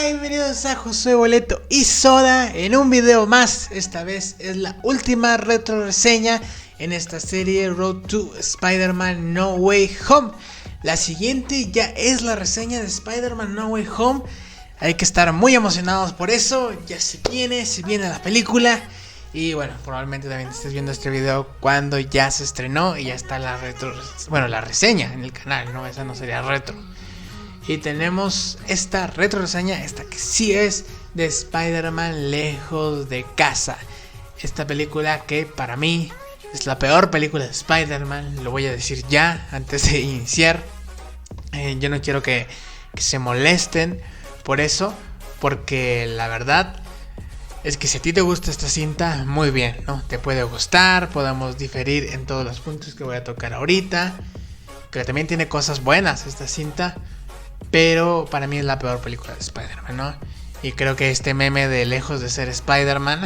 Bienvenidos a Josué Boleto y Soda en un video más. Esta vez es la última retro reseña en esta serie Road to Spider-Man No Way Home. La siguiente ya es la reseña de Spider-Man No Way Home. Hay que estar muy emocionados por eso. Ya se viene la película. Y bueno, probablemente también estés viendo este video cuando ya se estrenó y ya está la la reseña en el canal, ¿no? Esa no sería retro. Y tenemos esta retro reseña, esta que sí es de Spider-Man Lejos de Casa. Esta película que para mí es la peor película de Spider-Man, lo voy a decir ya antes de iniciar. Yo no quiero que se molesten por eso, porque la verdad es que si a ti te gusta esta cinta, muy bien, ¿no? Te puede gustar, podemos diferir en todos los puntos que voy a tocar ahorita. Que también tiene cosas buenas esta cinta, pero para mí es la peor película de Spider-Man, ¿no? Y creo que este meme de lejos de ser Spider-Man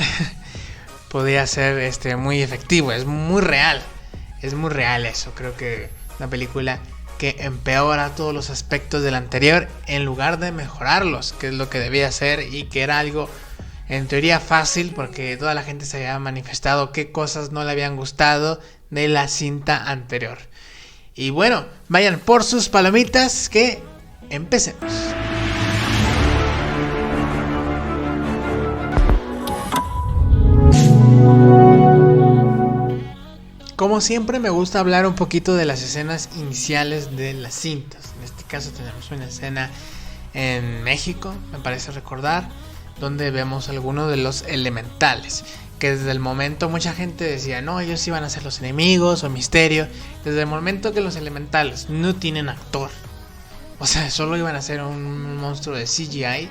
podría ser muy efectivo, es muy real eso. Creo que una película que empeora todos los aspectos del anterior en lugar de mejorarlos, que es lo que debía hacer y que era algo en teoría fácil, porque toda la gente se había manifestado qué cosas no le habían gustado de la cinta anterior. Y bueno, vayan por sus palomitas que empecemos. Como siempre me gusta hablar un poquito de las escenas iniciales de las cintas. En este caso tenemos una escena en México, me parece recordar, donde vemos algunos de los elementales, que desde el momento mucha gente decía, no, ellos iban a ser los enemigos o Misterio. Desde el momento que los elementales no tienen actor, o sea, solo iban a ser un monstruo de CGI,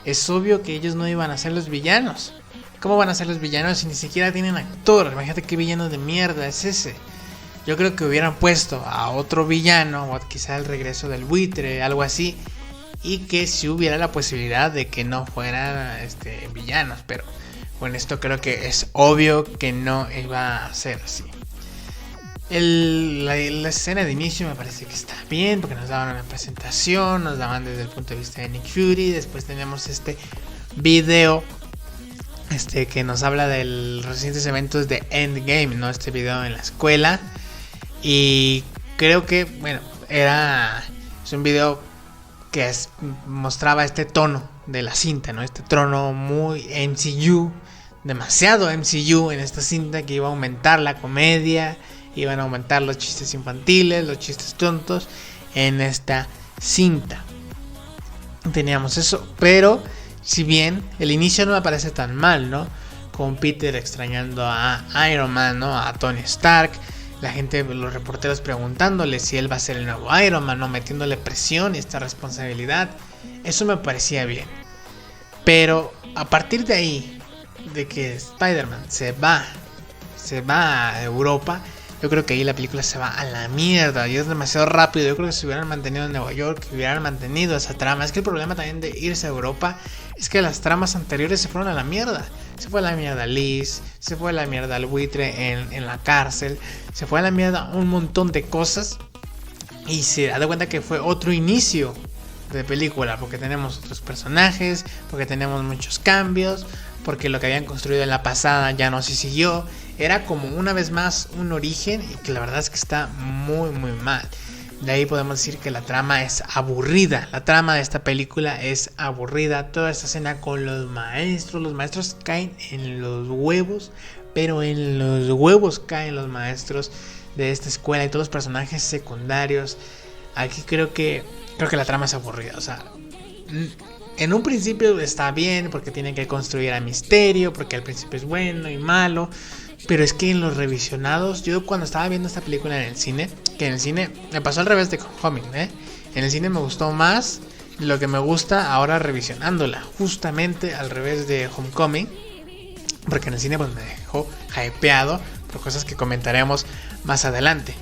es obvio que ellos no iban a ser los villanos. ¿Cómo van a ser los villanos si ni siquiera tienen actor? Imagínate qué villano de mierda es ese. Yo creo que hubieran puesto a otro villano, o quizá el regreso del buitre, algo así, y que si hubiera la posibilidad de que no fueran villanos, pero con esto creo que es obvio que no iba a ser así. La escena de inicio me parece que está bien, porque nos daban una presentación, nos daban desde el punto de vista de Nick Fury. Después tenemos este video que nos habla de los recientes eventos de Endgame, ¿no? Este video en la escuela, y creo que es un video que mostraba este tono de la cinta, ¿no? Este tono muy MCU, demasiado MCU en esta cinta, que iba a aumentar la comedia, iban a aumentar los chistes infantiles, los chistes tontos en esta cinta. Teníamos eso, pero si bien el inicio no me parece tan mal, ¿no? Con Peter extrañando a Iron Man, ¿no? A Tony Stark. La gente, los reporteros preguntándole si él va a ser el nuevo Iron Man, ¿no? Metiéndole presión y esta responsabilidad. Eso me parecía bien. Pero a partir de ahí, de que Spider-Man se va a Europa, yo creo que ahí la película se va a la mierda. Y es demasiado rápido. Yo creo que si hubieran mantenido en Nueva York, que hubieran mantenido esa trama. Es que el problema también de irse a Europa es que las tramas anteriores se fueron a la mierda. Se fue a la mierda Liz, se fue a la mierda el buitre en la cárcel, se fue a la mierda un montón de cosas. Y se da cuenta que fue otro inicio de película, porque tenemos otros personajes, porque tenemos muchos cambios, porque lo que habían construido en la pasada ya no se siguió. Era como una vez más un origen, y que la verdad es que está muy muy mal. De ahí podemos decir que la trama es aburrida. La trama de esta película es aburrida. Toda esta escena con los maestros caen en los huevos, pero en los huevos caen los maestros de esta escuela y todos los personajes secundarios. Aquí creo que la trama es aburrida. O sea, en un principio está bien porque tienen que construir a Misterio, porque al principio es bueno y malo. Pero es que en los revisionados, yo cuando estaba viendo esta película en el cine, que en el cine me pasó al revés de Homecoming, en el cine me gustó más lo que me gusta ahora revisionándola, justamente al revés de Homecoming, porque en el cine pues me dejó hypeado por cosas que comentaremos más adelante.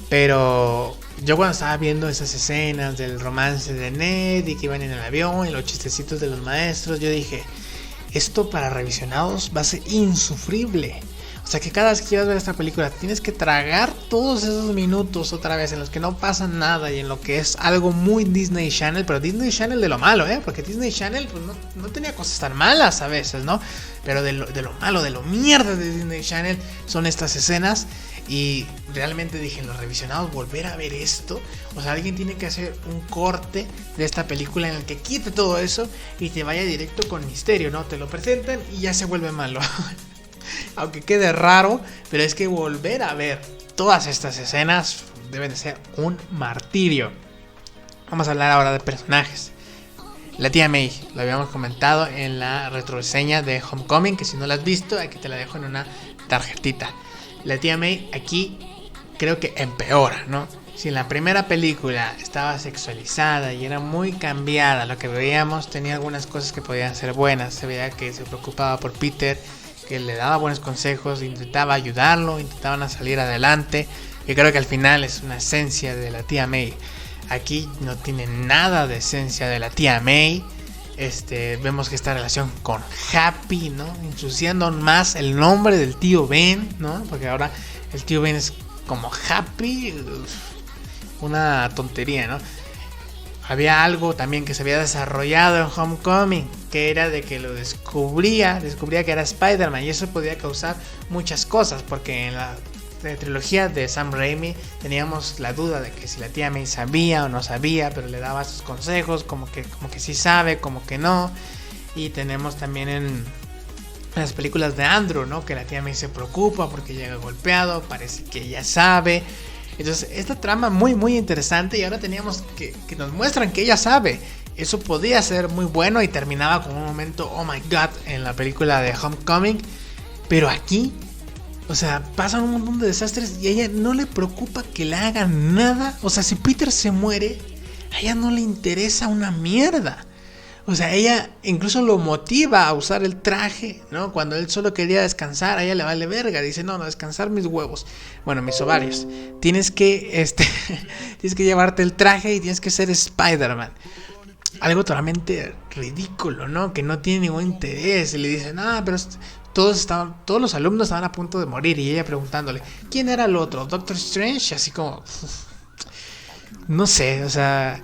Pero yo cuando estaba viendo esas escenas del romance de Ned y que iban en el avión y los chistecitos de los maestros, yo dije, esto para revisionados va a ser insufrible. O sea que cada vez que quieras ver esta película tienes que tragar todos esos minutos otra vez en los que no pasa nada y en lo que es algo muy Disney Channel, pero Disney Channel de lo malo, porque Disney Channel pues no tenía cosas tan malas a veces, ¿no? Pero de lo malo, de lo mierda de Disney Channel son estas escenas. Y realmente dije en los revisionados, volver a ver esto. O sea, alguien tiene que hacer un corte de esta película en el que quite todo eso y te vaya directo con misterio, ¿no? Te lo presentan y ya se vuelve malo. Aunque quede raro, pero es que volver a ver todas estas escenas deben de ser un martirio. Vamos a hablar ahora de personajes. La tía May, lo habíamos comentado en la retroreseña de Homecoming, que si no la has visto, aquí te la dejo en una tarjetita. La tía May aquí creo que empeora, ¿no? Si en la primera película estaba sexualizada y era muy cambiada, lo que veíamos tenía algunas cosas que podían ser buenas. Se veía que se preocupaba por Peter, que le daba buenos consejos, intentaba ayudarlo, intentaban salir adelante. Y creo que al final es una esencia de la tía May. Aquí no tiene nada de esencia de la tía May. Vemos que esta relación con Happy, ¿no? Ensuciando más el nombre del tío Ben, ¿no? Porque ahora el tío Ben es como Happy. Una tontería, ¿no? Había algo también que se había desarrollado en Homecoming, que era de que lo descubría que era Spider-Man, y eso podía causar muchas cosas, porque en la trilogía de Sam Raimi teníamos la duda de que si la tía May sabía o no sabía, pero le daba sus consejos, como que sí sabe, como que no. Y tenemos también en las películas de Andrew, ¿no? Que la tía May se preocupa porque llega golpeado, parece que ella sabe. Entonces esta trama muy muy interesante, y ahora teníamos que nos muestran que ella sabe. Eso podía ser muy bueno y terminaba con un momento oh my god en la película de Homecoming. Pero aquí, o sea, pasan un montón de desastres y a ella no le preocupa que le hagan nada. O sea, si Peter se muere, a ella no le interesa una mierda. O sea, ella incluso lo motiva a usar el traje, ¿no? Cuando él solo quería descansar, a ella le vale verga. Dice, no, descansar mis huevos. Bueno, mis ovarios. Tienes que llevarte el traje y tienes que ser Spider-Man. Algo totalmente ridículo, ¿no? Que no tiene ningún interés. Y le dicen, pero todos los alumnos estaban a punto de morir. Y ella preguntándole, ¿quién era el otro? ¿Doctor Strange? Así como... no sé, o sea...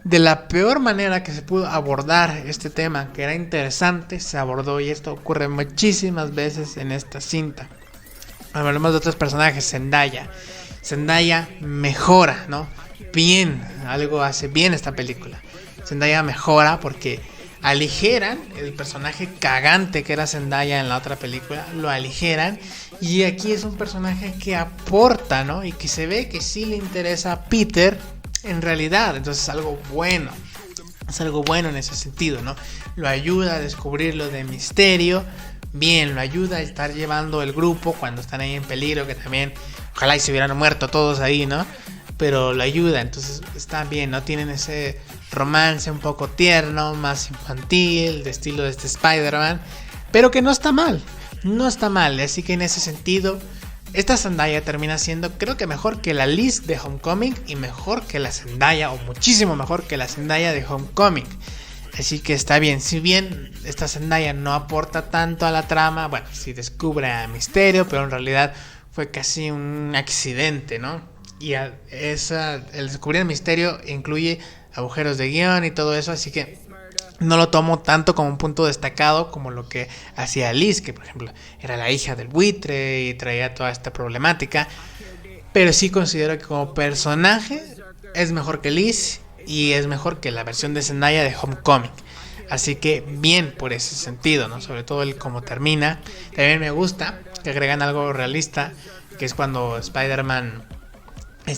De la peor manera que se pudo abordar este tema, que era interesante, se abordó, y esto ocurre muchísimas veces en esta cinta. Hablamos de otros personajes. Zendaya mejora, ¿no? Bien, algo hace bien esta película. Zendaya mejora porque aligeran el personaje cagante que era Zendaya en la otra película, lo aligeran, y aquí es un personaje que aporta, ¿no? Y que se ve que sí le interesa a Peter en realidad. Entonces es algo bueno en ese sentido, ¿no? Lo ayuda a descubrir lo de misterio, bien, lo ayuda a estar llevando el grupo cuando están ahí en peligro, que también ojalá y se hubieran muerto todos ahí, ¿no? Pero lo ayuda, entonces está bien, ¿no? Tienen ese romance un poco tierno, más infantil, de estilo de este Spider-Man, pero que no está mal, así que en ese sentido esta Zendaya termina siendo, creo que mejor que la Liz de Homecoming, y mejor que la Zendaya, o muchísimo mejor que la Zendaya de Homecoming. Así que está bien. Si bien esta Zendaya no aporta tanto a la trama, bueno, sí descubre a Misterio, pero en realidad fue casi un accidente, ¿no? Y el descubrir el Misterio incluye agujeros de guión y todo eso, así que no lo tomo tanto como un punto destacado como lo que hacía Liz, que por ejemplo era la hija del buitre y traía toda esta problemática. Pero sí considero que como personaje es mejor que Liz y es mejor que la versión de Zendaya de Homecoming. Así que bien por ese sentido, ¿no? Sobre todo el cómo termina. También me gusta que agregan algo realista, que es cuando Spider-Man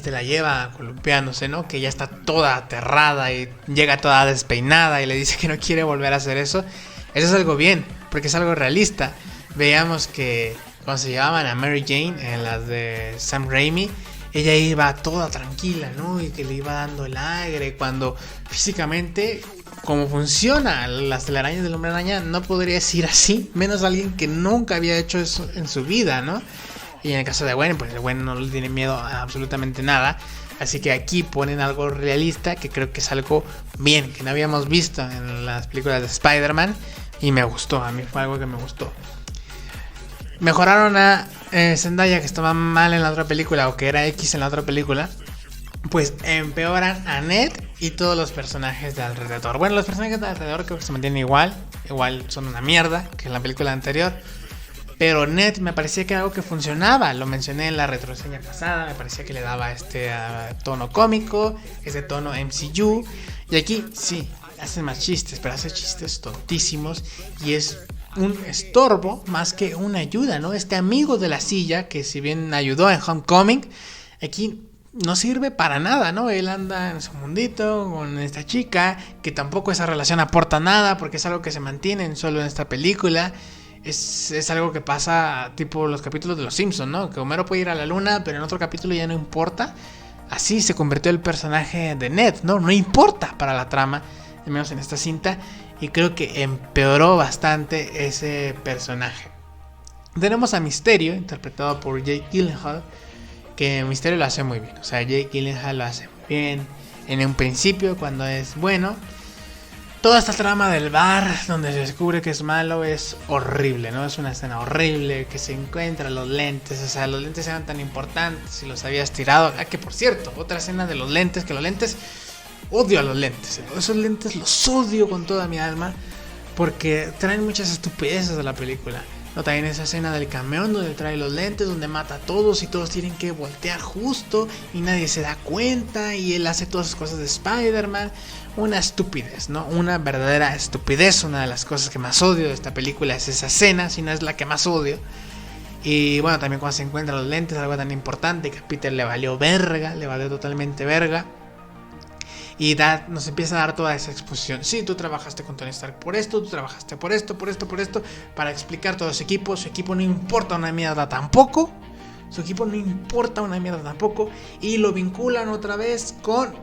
la lleva columpiándose, ¿no? Que ya está toda aterrada y llega toda despeinada y le dice que no quiere volver a hacer eso. Eso es algo bien, porque es algo realista. Veíamos que cuando se llevaban a Mary Jane en las de Sam Raimi, ella iba toda tranquila, ¿no? Y que le iba dando el aire, cuando físicamente, como funciona las telarañas del Hombre Araña, no podría ir así, menos alguien que nunca había hecho eso en su vida, ¿no? Y en el caso de Gwen, pues el Gwen no le tiene miedo a absolutamente nada. Así que aquí ponen algo realista, que creo que es algo bien, que no habíamos visto en las películas de Spider-Man. Y me gustó, a mí fue algo que me gustó. mejoraron a Zendaya, que estaba mal en la otra película, o que era X en la otra película, pues empeoran a Ned y todos los personajes de alrededor. Bueno, los personajes de alrededor creo que se mantienen igual son una mierda que en la película anterior. Pero Ned me parecía que era algo que funcionaba. Lo mencioné en la retroseña pasada. Me parecía que le daba este tono cómico, ese tono MCU. Y aquí sí, hacen más chistes, pero hace chistes tontísimos. Y es un estorbo más que una ayuda, ¿no? Este amigo de la silla, que si bien ayudó en Homecoming, aquí no sirve para nada, ¿no? Él anda en su mundito con esta chica, que tampoco esa relación aporta nada, porque es algo que se mantiene solo en esta película. Es algo que pasa tipo los capítulos de Los Simpsons, ¿no? Que Homero puede ir a la luna, pero en otro capítulo ya no importa. Así se convirtió el personaje de Ned, ¿no? No importa para la trama, al menos en esta cinta. Y creo que empeoró bastante ese personaje. Tenemos a Mysterio, interpretado por Jake Gyllenhaal, que Mysterio lo hace muy bien. O sea, Jake Gyllenhaal lo hace muy bien en un principio, cuando es bueno. Toda esta trama del bar, donde se descubre que es malo, es horrible, ¿no? Es una escena horrible, que se encuentran los lentes. O sea, los lentes eran tan importantes y los habías tirado. Ah, que por cierto, otra escena de los lentes, que los lentes... Odio a los lentes. Esos lentes los odio con toda mi alma, porque traen muchas estupideces de la película. No, también esa escena del camión donde trae los lentes, donde mata a todos y todos tienen que voltear justo y nadie se da cuenta y él hace todas esas cosas de Spider-Man. Una estupidez, ¿no? Una verdadera estupidez. Una de las cosas que más odio de esta película es esa escena, si no es la que más odio. Y bueno, también cuando se encuentran los lentes, algo tan importante que a Peter le valió verga, le valió totalmente verga. Y nos empieza a dar toda esa exposición. Sí, tú trabajaste con Tony Stark por esto, tú trabajaste por esto, para explicar todo su equipo no importa una mierda tampoco. Su equipo no importa una mierda tampoco. Y lo vinculan otra vez con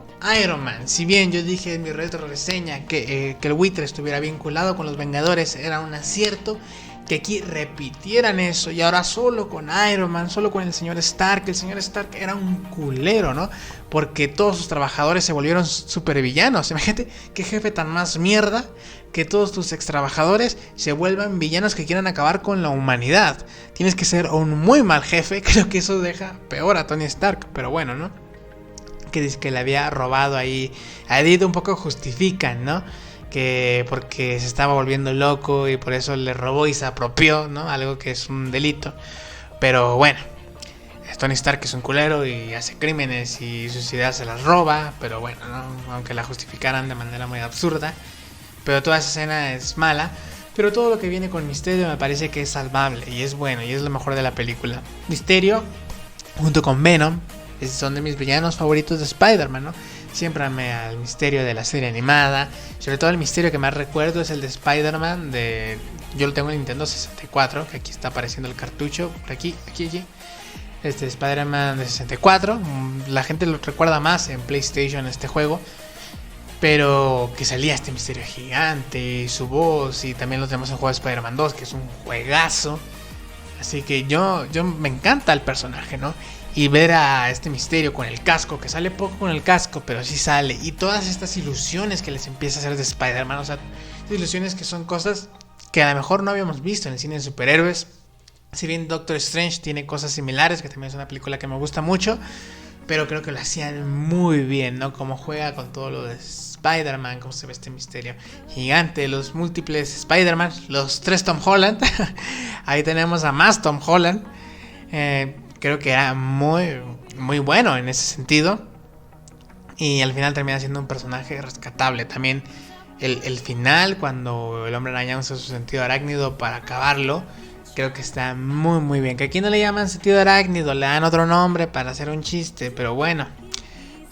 Iron Man. Si bien yo dije en mi retro reseña que el buitre estuviera vinculado con los Vengadores era un acierto, que aquí repitieran eso y ahora solo con Iron Man, solo con el señor Stark. El señor Stark era un culero, ¿no? Porque todos sus trabajadores se volvieron supervillanos. Imagínate qué jefe tan más mierda, que todos tus ex trabajadores se vuelvan villanos que quieran acabar con la humanidad. Tienes que ser un muy mal jefe. Creo que eso deja peor a Tony Stark, pero bueno, ¿no? Que dice que le había robado ahí. Ahí un poco justifican, ¿no? Que porque se estaba volviendo loco y por eso le robó y se apropió, ¿no? Algo que es un delito. Pero bueno, Tony Stark es un culero y hace crímenes y sus ideas se las roba. Pero bueno, ¿no? Aunque la justificaran de manera muy absurda. Pero toda esa escena es mala. Pero todo lo que viene con Mysterio me parece que es salvable y es bueno y es lo mejor de la película. Mysterio, junto con Venom, son de mis villanos favoritos de Spider-Man, ¿no? Siempre amé al Mysterio de la serie animada. Sobre todo el Mysterio que más recuerdo es el de Spider-Man de... Yo lo tengo en Nintendo 64, que aquí está apareciendo el cartucho. Por aquí. Este Spider-Man de 64. La gente lo recuerda más en PlayStation este juego. Pero que salía este Mysterio gigante y su voz. Y también lo tenemos en el juego de Spider-Man 2, que es un juegazo. Así que yo me encanta el personaje, ¿no? Y ver a este Mysterio con el casco, que sale poco con el casco, pero sí sale. Y todas estas ilusiones que les empieza a hacer de Spider-Man. O sea, ilusiones que son cosas que a lo mejor no habíamos visto en el cine de superhéroes. Si bien Doctor Strange tiene cosas similares, que también es una película que me gusta mucho, pero creo que lo hacían muy bien, ¿no? Como juega con todo lo de Spider-Man, cómo se ve este Mysterio gigante, los múltiples Spider-Man, los 3 Tom Holland. Ahí tenemos a más Tom Holland. Creo que era muy, muy bueno en ese sentido. Y al final termina siendo un personaje rescatable. También el final, cuando el Hombre Araña usa su sentido arácnido para acabarlo, creo que está muy, muy bien. Que aquí no le llaman sentido arácnido, le dan otro nombre para hacer un chiste. Pero bueno,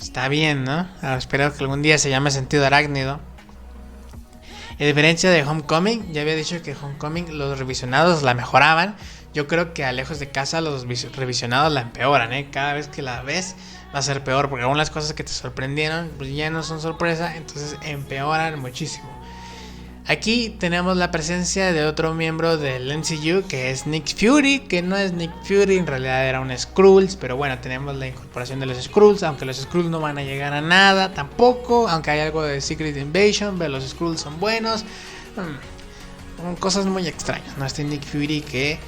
está bien, ¿no? Ahora espero que algún día se llame sentido arácnido. En diferencia de Homecoming, ya había dicho que Homecoming los revisionados la mejoraban. Yo creo que a Lejos de Casa los revisionados la empeoran, ¿eh? Cada vez que la ves va a ser peor, porque algunas cosas que te sorprendieron pues ya no son sorpresa, entonces empeoran muchísimo. Aquí tenemos la presencia de otro miembro del MCU, que es Nick Fury, que no es Nick Fury, en realidad era un Skrulls, pero bueno, tenemos la incorporación de los Skrulls, aunque los Skrulls no van a llegar a nada tampoco, aunque hay algo de Secret Invasion, pero los Skrulls son buenos. Cosas muy extrañas, ¿no? Este Nick Fury que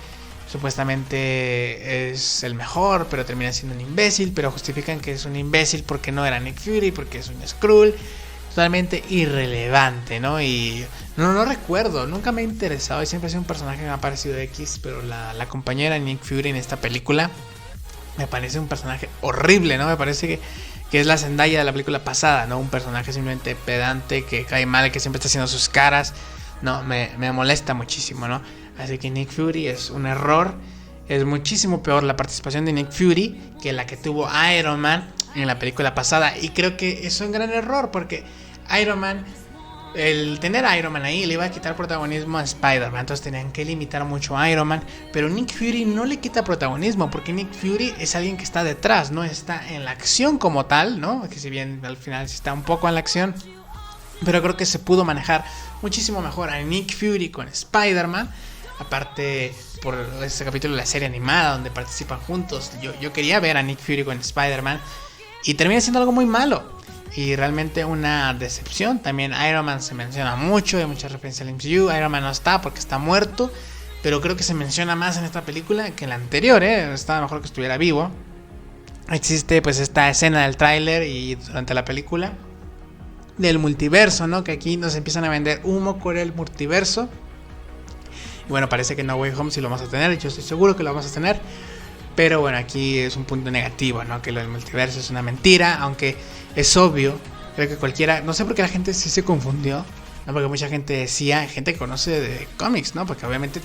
supuestamente es el mejor, pero termina siendo un imbécil, pero justifican que es un imbécil porque no era Nick Fury, porque es un Skrull. Totalmente irrelevante, ¿no? Y no recuerdo, nunca me ha interesado y siempre ha sido un personaje que me ha parecido X, pero la compañera Nick Fury en esta película me parece un personaje horrible, ¿no? Me parece que es la Zendaya de la película pasada, ¿no? Un personaje simplemente pedante, que cae mal, que siempre está haciendo sus caras. No, me molesta muchísimo, ¿no? Así que Nick Fury es un error. Es muchísimo peor la participación de Nick Fury que la que tuvo Iron Man en la película pasada. Y creo que es un gran error porque Iron Man, el tener a Iron Man ahí le iba a quitar protagonismo a Spider-Man. Entonces tenían que limitar mucho a Iron Man. Pero Nick Fury no le quita protagonismo porque Nick Fury es alguien que está detrás, no está en la acción como tal, ¿no? Que si bien al final sí está un poco en la acción, pero creo que se pudo manejar muchísimo mejor a Nick Fury con Spider-Man. Aparte, por este capítulo de la serie animada donde participan juntos, yo quería ver a Nick Fury con Spider-Man y termina siendo algo muy malo y realmente una decepción. También Iron Man se menciona mucho, hay muchas referencias al MCU. Iron Man no está porque está muerto, pero creo que se menciona más en esta película que en la anterior, estaba mejor que estuviera vivo. Existe pues esta escena del tráiler y durante la película del multiverso, ¿no? Que aquí nos empiezan a vender humo con el multiverso. Y bueno, parece que No Way Home sí lo vamos a tener. Yo estoy seguro que lo vamos a tener. Pero bueno, aquí es un punto negativo, ¿no? Que lo del multiverso es una mentira. Aunque es obvio. Creo que cualquiera... No sé por qué la gente sí se confundió, ¿no? Porque mucha gente decía... Gente que conoce de cómics, ¿no? Porque obviamente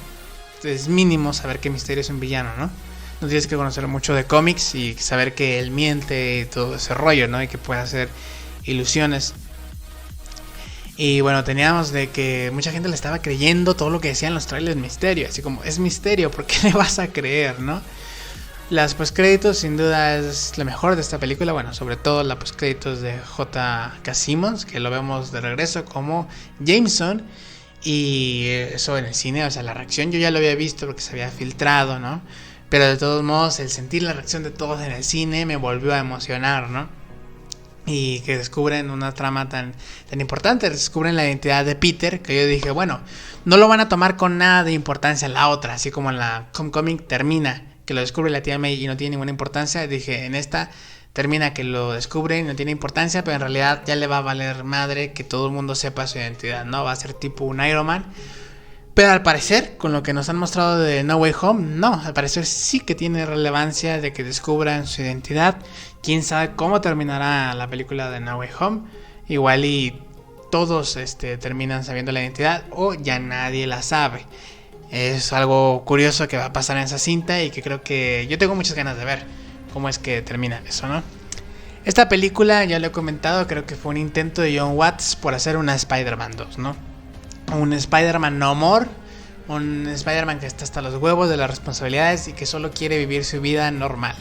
es mínimo saber que Mysterio es un villano, ¿no? No tienes que conocer mucho de cómics y saber que él miente y todo ese rollo, ¿no? Y que puede hacer ilusiones. Y bueno, teníamos de que mucha gente le estaba creyendo todo lo que decían los trailers de Mysterio. Así como, es Mysterio, ¿por qué le vas a creer, no? Las postcréditos sin duda es lo mejor de esta película. Bueno, sobre todo la postcréditos de J.K. Simmons, que lo vemos de regreso como Jameson. Y eso en el cine, o sea, la reacción yo ya lo había visto porque se había filtrado, ¿no? Pero de todos modos, el sentir la reacción de todos en el cine me volvió a emocionar, ¿no? Y que descubren una trama tan importante, descubren la identidad de Peter, que yo dije, bueno, no lo van a tomar con nada de importancia la otra, así como en la Homecoming termina, que lo descubre la tía May y no tiene ninguna importancia. Dije, en esta termina que lo descubre y no tiene importancia, pero en realidad ya le va a valer madre que todo el mundo sepa su identidad, ¿no? Va a ser tipo un Iron Man. Pero al parecer, con lo que nos han mostrado de No Way Home, no, al parecer sí que tiene relevancia de que descubran su identidad. Quién sabe cómo terminará la película de No Way Home. Igual y todos terminan sabiendo la identidad o ya nadie la sabe. Es algo curioso que va a pasar en esa cinta y que creo que yo tengo muchas ganas de ver cómo es que termina eso, ¿no? Esta película, ya lo he comentado, creo que fue un intento de Jon Watts por hacer una Spider-Man 2, ¿no? Un Spider-Man no more, un Spider-Man que está hasta los huevos de las responsabilidades y que solo quiere vivir su vida normal.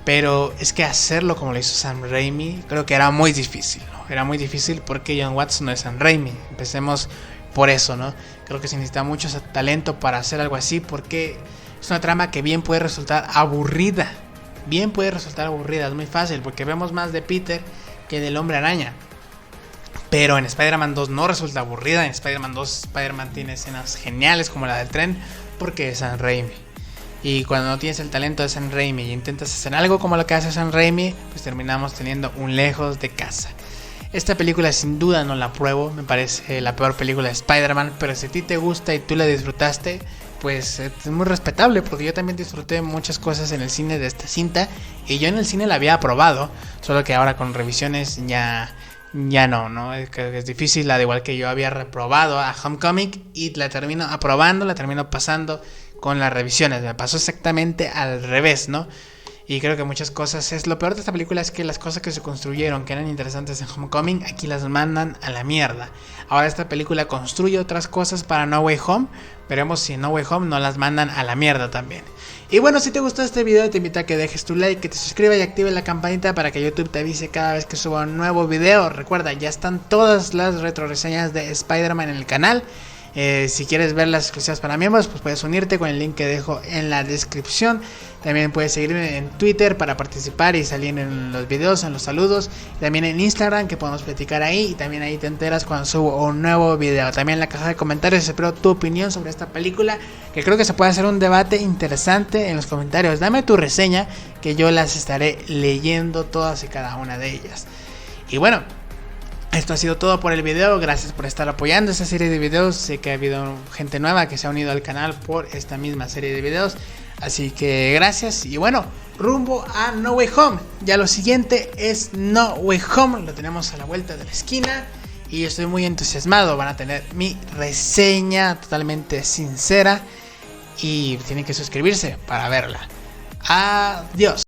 Pero es que hacerlo como lo hizo Sam Raimi, creo que era muy difícil, ¿no? Era muy difícil porque Jon Watts no es Sam Raimi. Empecemos por eso, ¿no? Creo que se necesita mucho talento para hacer algo así porque es una trama que bien puede resultar aburrida. Bien puede resultar aburrida, es muy fácil porque vemos más de Peter que del Hombre Araña. Pero en Spider-Man 2 no resulta aburrida. En Spider-Man 2 Spider-Man tiene escenas geniales como la del tren porque es Sam Raimi. Y cuando no tienes el talento de Sam Raimi y intentas hacer algo como lo que hace Sam Raimi, pues terminamos teniendo un lejos de casa. Esta película sin duda no la apruebo, me parece la peor película de Spider-Man, pero si a ti te gusta y tú la disfrutaste, pues es muy respetable, porque yo también disfruté muchas cosas en el cine de esta cinta y yo en el cine la había aprobado, solo que ahora con revisiones ya no, es difícil, al igual que yo había reprobado a Homecoming y la termino aprobando, la termino pasando con las revisiones, me pasó exactamente al revés, ¿no? Y creo que muchas cosas, es lo peor de esta película es que las cosas que se construyeron, que eran interesantes en Homecoming, aquí las mandan a la mierda. Ahora esta película construye otras cosas para No Way Home, veremos si en No Way Home no las mandan a la mierda también. Y bueno, si te gustó este video te invito a que dejes tu like, que te suscribas y actives la campanita para que YouTube te avise cada vez que suba un nuevo video. Recuerda, ya están todas las retroreseñas de Spider-Man en el canal. Si quieres ver las exclusivas para miembros, pues puedes unirte con el link que dejo en la descripción. También puedes seguirme en Twitter para participar y salir en los videos, en los saludos. También en Instagram, que podemos platicar ahí. Y también ahí te enteras cuando subo un nuevo video. También en la caja de comentarios espero tu opinión sobre esta película, que creo que se puede hacer un debate interesante en los comentarios. Dame tu reseña, que yo las estaré leyendo todas y cada una de ellas. Y bueno, esto ha sido todo por el video. Gracias por estar apoyando esta serie de videos. Sé que ha habido gente nueva que se ha unido al canal por esta misma serie de videos. Así que gracias. Y bueno, rumbo a No Way Home. Ya lo siguiente es No Way Home. Lo tenemos a la vuelta de la esquina. Y estoy muy entusiasmado. Van a tener mi reseña totalmente sincera. Y tienen que suscribirse para verla. Adiós.